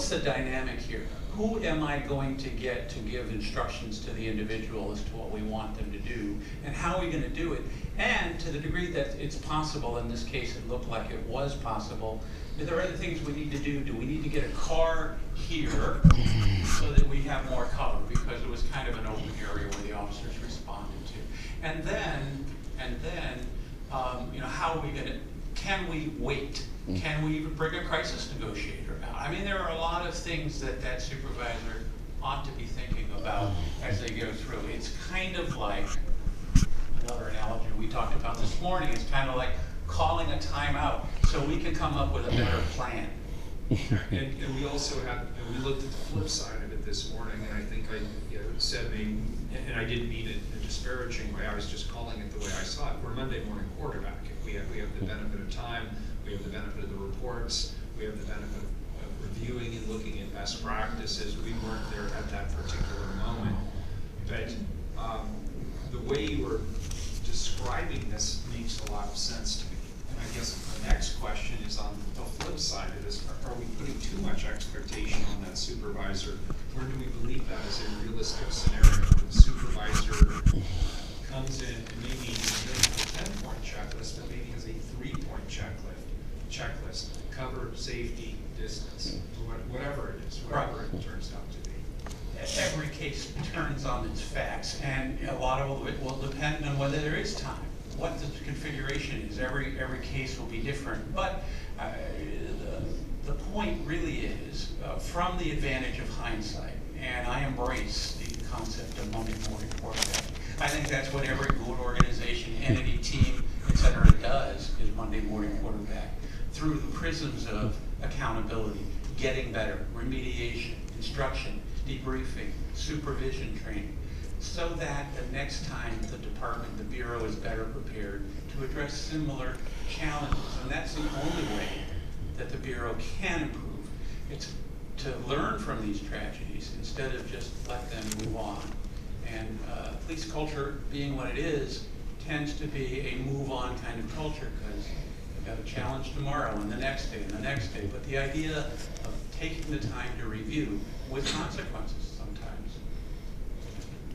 what's the dynamic here? Who am I going to get to give instructions to the individual as to what we want them to do, and how are we going to do it? And to the degree that it's possible, in this case it looked like it was possible, are there other things we need to do? Do we need to get a car here so that we have more cover, because it was kind of an open area where the officers responded to? And then, you know, how are we going to, can we wait? Can we even bring a crisis negotiator out? I mean, there are a lot of things that that supervisor ought to be thinking about as they go through. It's kind of like, another analogy we talked about this morning, it's kind of like calling a timeout so we can come up with a better plan. And we also had, and we looked at the flip side of it this morning, and I think I said, and I didn't mean it in a disparaging way, I was just calling it the way I saw it. We're a Monday morning quarterback. We have the benefit of time, we have the benefit of the reports, we have the benefit of reviewing and looking at best practices. We weren't there at that particular moment. But the way you were describing this makes a lot of sense to me. And I guess the next question is on the flip side of this. Are we putting too much expectation on that supervisor? Or do we believe that is a realistic scenario? The supervisor comes in and maybe has a 10-point checklist, but maybe has a 3-point checklist. Cover, safety, distance, whatever it is, whatever it turns out to be. Every case turns on its facts, and a lot of it will depend on whether there is time, what the configuration is. Every case will be different, but the point really is from the advantage of hindsight, and I embrace the concept of Monday morning quarterbacking. I think that's what every good organization, entity, team, etc. does, is Monday morning quarterback through the prisms of accountability, getting better, remediation, instruction, debriefing, supervision training, so that the next time the department, the Bureau, is better prepared to address similar challenges. And that's the only way that the Bureau can improve. It's to learn from these tragedies instead of just let them move on. And police culture, being what it is, tends to be a move-on kind of culture, because you've got a challenge tomorrow and the next day and the next day. But the idea of taking the time to review with consequences sometimes.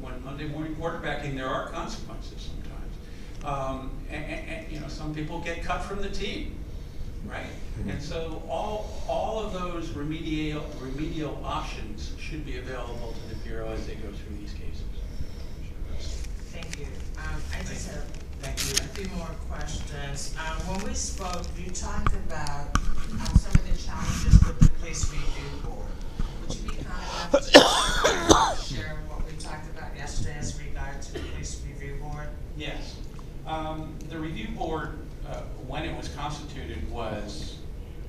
When Monday morning quarterbacking, there are consequences sometimes. And you know, some people get cut from the team, right? And so all of those remedial options should be available to the Bureau as they go through these cases. Thank you. I just have a few more questions. When we spoke, you talked about some of the challenges with the police review board. Would you be kind enough to share what we talked about yesterday as regards to the police review board? Yes. The review board, when it was constituted, was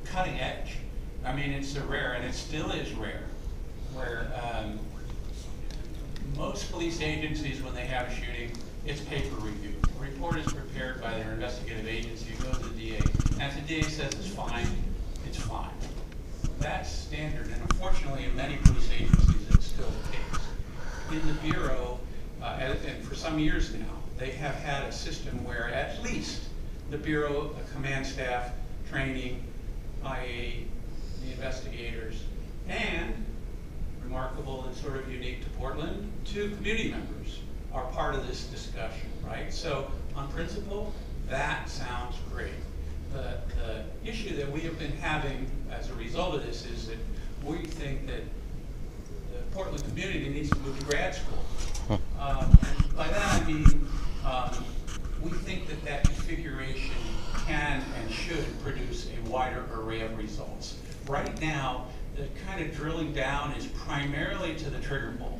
cutting edge. I mean, it's a rare, and it still is rare, where most police agencies, when they have a shooting, it's paper review. The report is prepared by their investigative agency, it goes to the DA, and if the DA says it's fine, it's fine. That's standard, and unfortunately in many police agencies it's still the case. In the Bureau, and for some years now, they have had a system where at least the Bureau, command staff, training, IA, the investigators, and remarkable and sort of unique to Portland, 2 community members are part of this discussion, right? So on principle, that sounds great. The issue that we have been having as a result of this is that we think that the Portland community needs to move to grad school. And by that I mean, we think that that configuration can and should produce a wider array of results. Right now, the kind of drilling down is primarily to the trigger pull.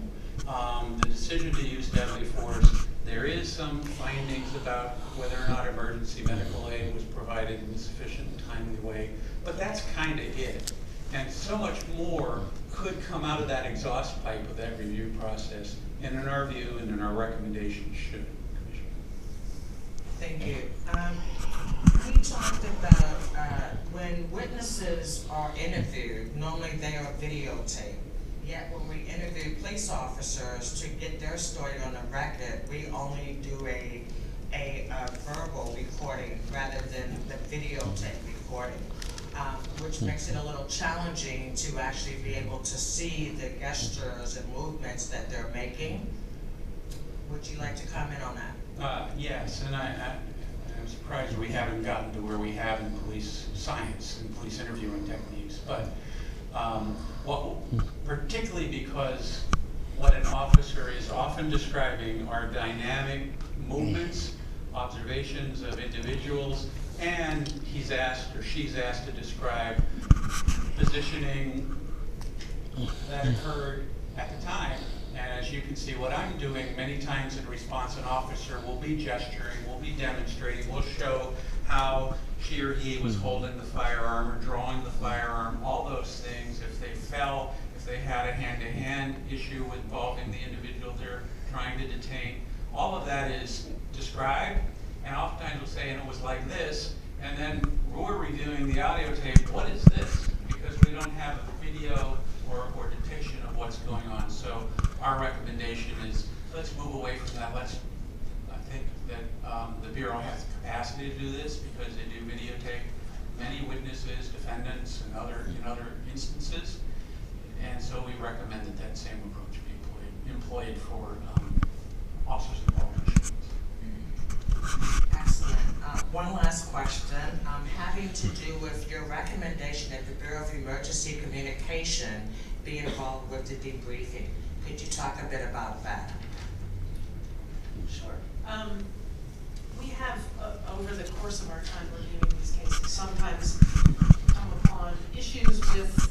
The decision to use deadly force, there is some findings about whether or not emergency medical aid was provided in a sufficient and timely way, but that's kind of it. And so much more could come out of that exhaust pipe of that review process, and in our view and in our recommendation should. Thank you. We talked about when witnesses are interviewed, normally they are videotaped. Yet when we interview police officers to get their story on the record, we only do a verbal recording rather than the videotape recording. which makes it a little challenging to actually be able to see the gestures and movements that they're making. Would you like to comment on that? Yes, and I'm surprised we haven't gotten to where we have in police science and police interviewing techniques, but particularly because what an officer is often describing are dynamic movements, observations of individuals, and he's asked or she's asked to describe positioning that occurred at the time. And as you can see, what I'm doing many times in response, an officer will be gesturing, will be demonstrating, will show how she or he was holding the firearm or drawing the firearm, all those things. If they fell, if they had a hand-to-hand issue involving the individual they're trying to detain, all of that is described, and oftentimes we'll say, and it was like this, and then we're reviewing the audio tape, what is this? Because we don't have a video or depiction of what's going on. So our recommendation is, let's move away from that. I think that the Bureau has the capacity to do this because they do videotape many witnesses, defendants, and in other instances. And so we recommend that that same approach be employed for officers involved in shootings. Excellent. One last question, having to do with your recommendation that the Bureau of Emergency Communication be involved with the debriefing. Could you talk a bit about that? Sure. We have, over the course of our time reviewing these cases, sometimes come upon issues with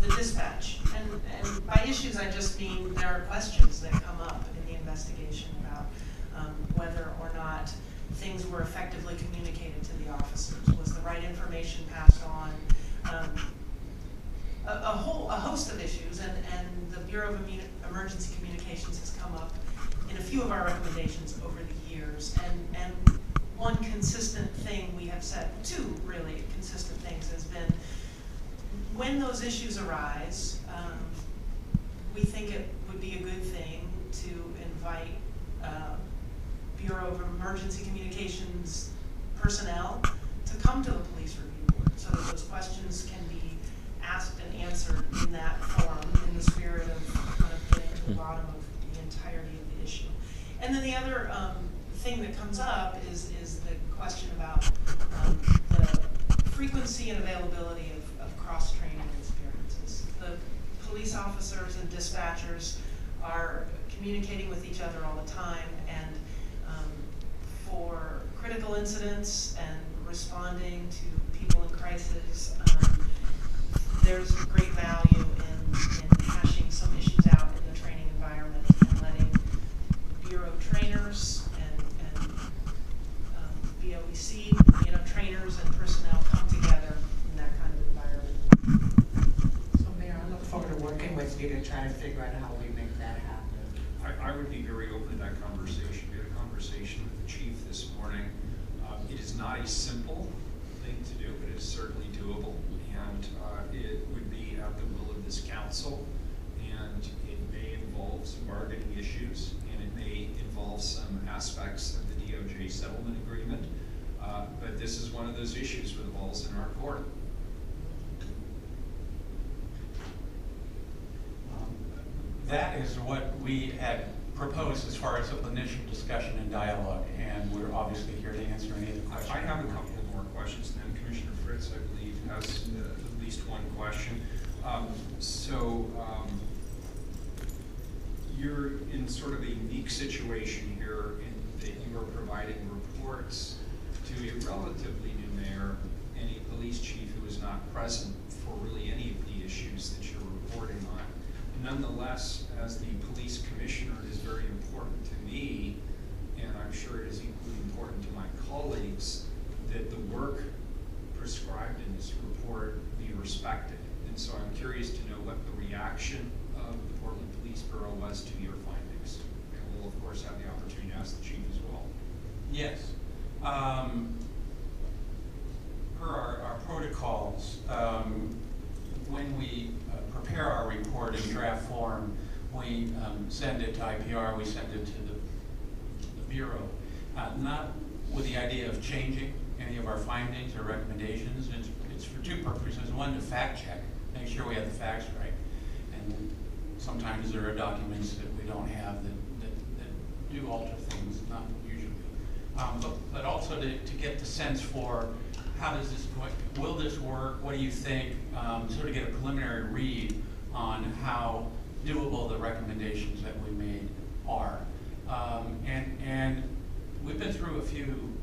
the dispatch. And by issues, I just mean there are questions that come up in the investigation about whether or not things were effectively communicated to the officers. Was the right information passed on? A host of issues, and the Bureau of Emergency Communications has come up in a few of our recommendations over the years. And one consistent thing we have said, two really consistent things, has been when those issues arise, we think it would be a good thing to invite Bureau of Emergency Communications personnel to come to the police review board so that those questions can be asked and answered in that forum in the spirit of kind of getting to the bottom of the entirety of the issue. And then the other thing that comes up is the question about the frequency and availability of cross-training experiences. The police officers and dispatchers are communicating with each other all the time, and for critical incidents and responding to people in crisis, there's great value in hashing some issues out in the training environment and letting Bureau trainers and BOEC, trainers and personnel come together in that kind of environment. So Mayor, I look forward to working with you to try to figure out how we make that happen. I would be very open to that conversation. We had a conversation with the chief this morning. It is not a simple thing to do, but it is certainly doable. And it would be at the will of this council, and it may involve some bargaining issues, and it may involve some aspects of the DOJ settlement agreement. But this is one of those issues where the ball's in our court. That is what we had proposed as far as initial discussion and dialogue, and we're obviously here to answer any of the questions. I have a couple more questions, and then Commissioner Fritz, I believe, has at least one question. You're in sort of a unique situation here in that you are providing reports to a relatively new mayor and a police chief who is not present for really any of the issues that you're reporting on. Nonetheless, as the police commissioner, it is very important to me, and I'm sure it is equally important to my colleagues, that the work prescribed in this report be respected. And so I'm curious to know what the reaction of the Portland Police Bureau was to your findings. And we'll of course have the opportunity to ask the chief as well. Yes. Per our protocols, when we prepare our report in draft form, we send it to IPR, we send it to the Bureau, not with the idea of changing any of our findings or recommendations. It's it's for two purposes. One, to fact check, make sure we have the facts right. And sometimes there are documents that we don't have that do alter things, not usually. But also to get the sense for how does this, will this work? What do you think? Sort of get a preliminary read on how doable the recommendations that we made are. And we've been through a few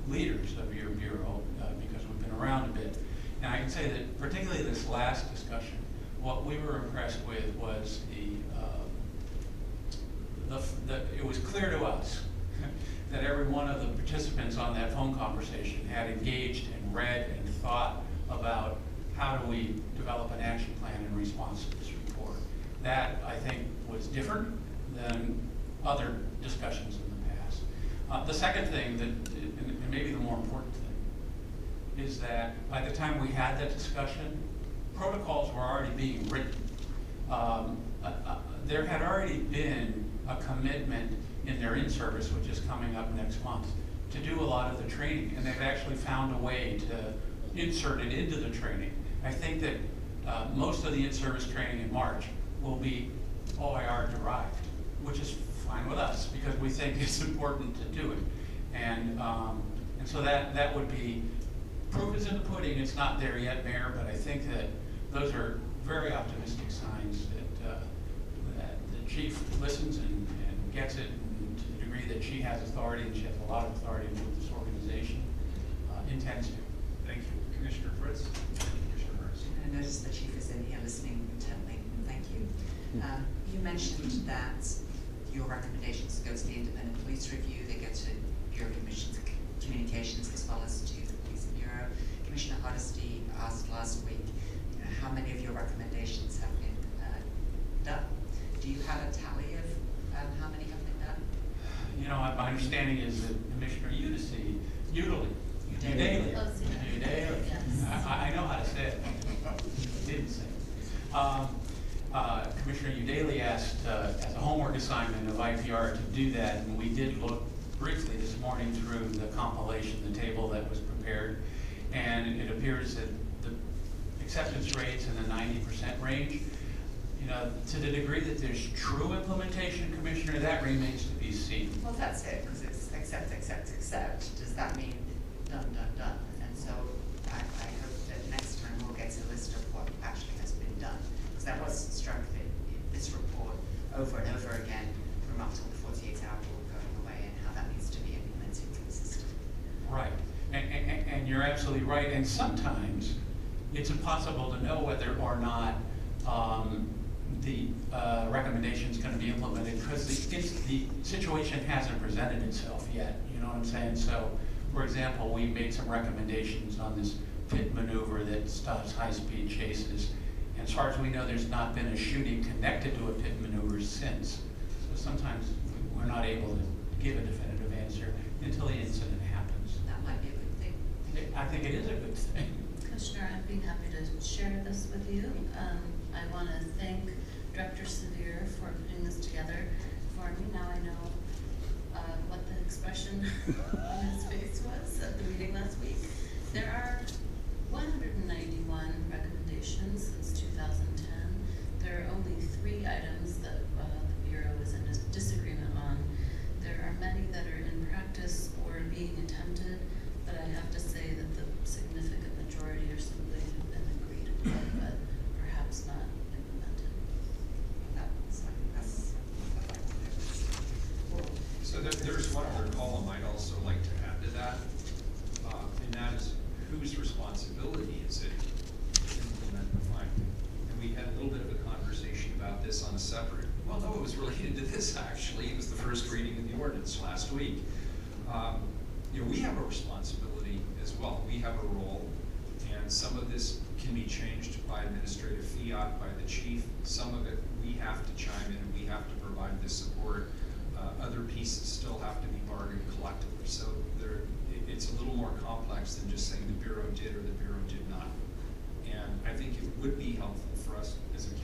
leaders of your bureau because we've been around a bit. And I can say that particularly this last discussion, what we were impressed with was it was clear to us that every one of the participants on that phone conversation had engaged and read and thought about how do we develop an action plan in response to this report. That, I think, was different than other discussions in the past. The second thing, and maybe the more important thing, is that by the time we had that discussion, protocols were already being written. There had already been a commitment in their in-service, which is coming up next month, to do a lot of the training, and they've actually found a way to insert it into the training. I think that most of the in-service training in March will be OIR derived, which is fine with us because we think it's important to do it. And so that would be, proof is in the pudding. It's not there yet, Mayor, but I think that those are very optimistic signs that the chief listens and gets it, and to the degree that she has authority, and she has a lot of authority with this organization, intends to. Thank you. Commissioner Fritz and Commissioner Murray. I noticed the chief is in here listening intently. Thank you. You mentioned that your recommendations go to the independent police review, they go to Bureau of Communications as well as to the Police Bureau. Commissioner Hardesty asked last week, how many of your recommendations have been done? Do you have a tally of how many have been done? You know, my understanding is that Commissioner Udaley, I know how to say it. Didn't say it. Commissioner Udaley asked as a homework assignment of IPR to do that, and we did look briefly this morning through the compilation, the table that was prepared, and it appears that the acceptance rates in the 90% range. You know, to the degree that there's true implementation, Commissioner, that remains to be seen. Well, that's it, because it's accept, accept, accept. Does that mean done, done, done? And so I hope that next time we'll get a list of what actually has been done. Because that was struck in this report over and over again from up till the 48-hour rule going away, and how that needs to be implemented consistently. Right, and you're absolutely right. And sometimes it's impossible to know whether or not the recommendation is going to be implemented because the situation hasn't presented itself yet. You know what I'm saying? So, for example, we made some recommendations on this pit maneuver that stops high-speed chases. And as far as we know, there's not been a shooting connected to a pit maneuver since. So sometimes we're not able to give a definitive answer until the incident happens. That might be a good thing. I think it is a good thing. Commissioner, I'd be happy to share this with you. I want to thank Director Sevier for putting this together for me. Now I know what the expression on his face was at the meeting last week. There are 191 recommendations since 2010. There are only 3 items that the Bureau is in disagreement on. There are many that are in practice or being attempted, but I have to say that the significant majority are simply have been agreed upon, but perhaps not implemented. So there's one other column I'd also like to add to that, and that is whose responsibility is it to implement the finding? And we had a little bit of a conversation about this on a separate, well, no, it was related to this actually. It was the first reading of the ordinance last week. You know, we have a responsibility as well. We have a role, and some of this can be changed by administrative fiat, by the chief. Some of it we have to chime in and we have to provide the support. Other pieces still have to be bargained collectively. So it's a little more complex than just saying the Bureau did or the Bureau did not. And I think it would be helpful for us as a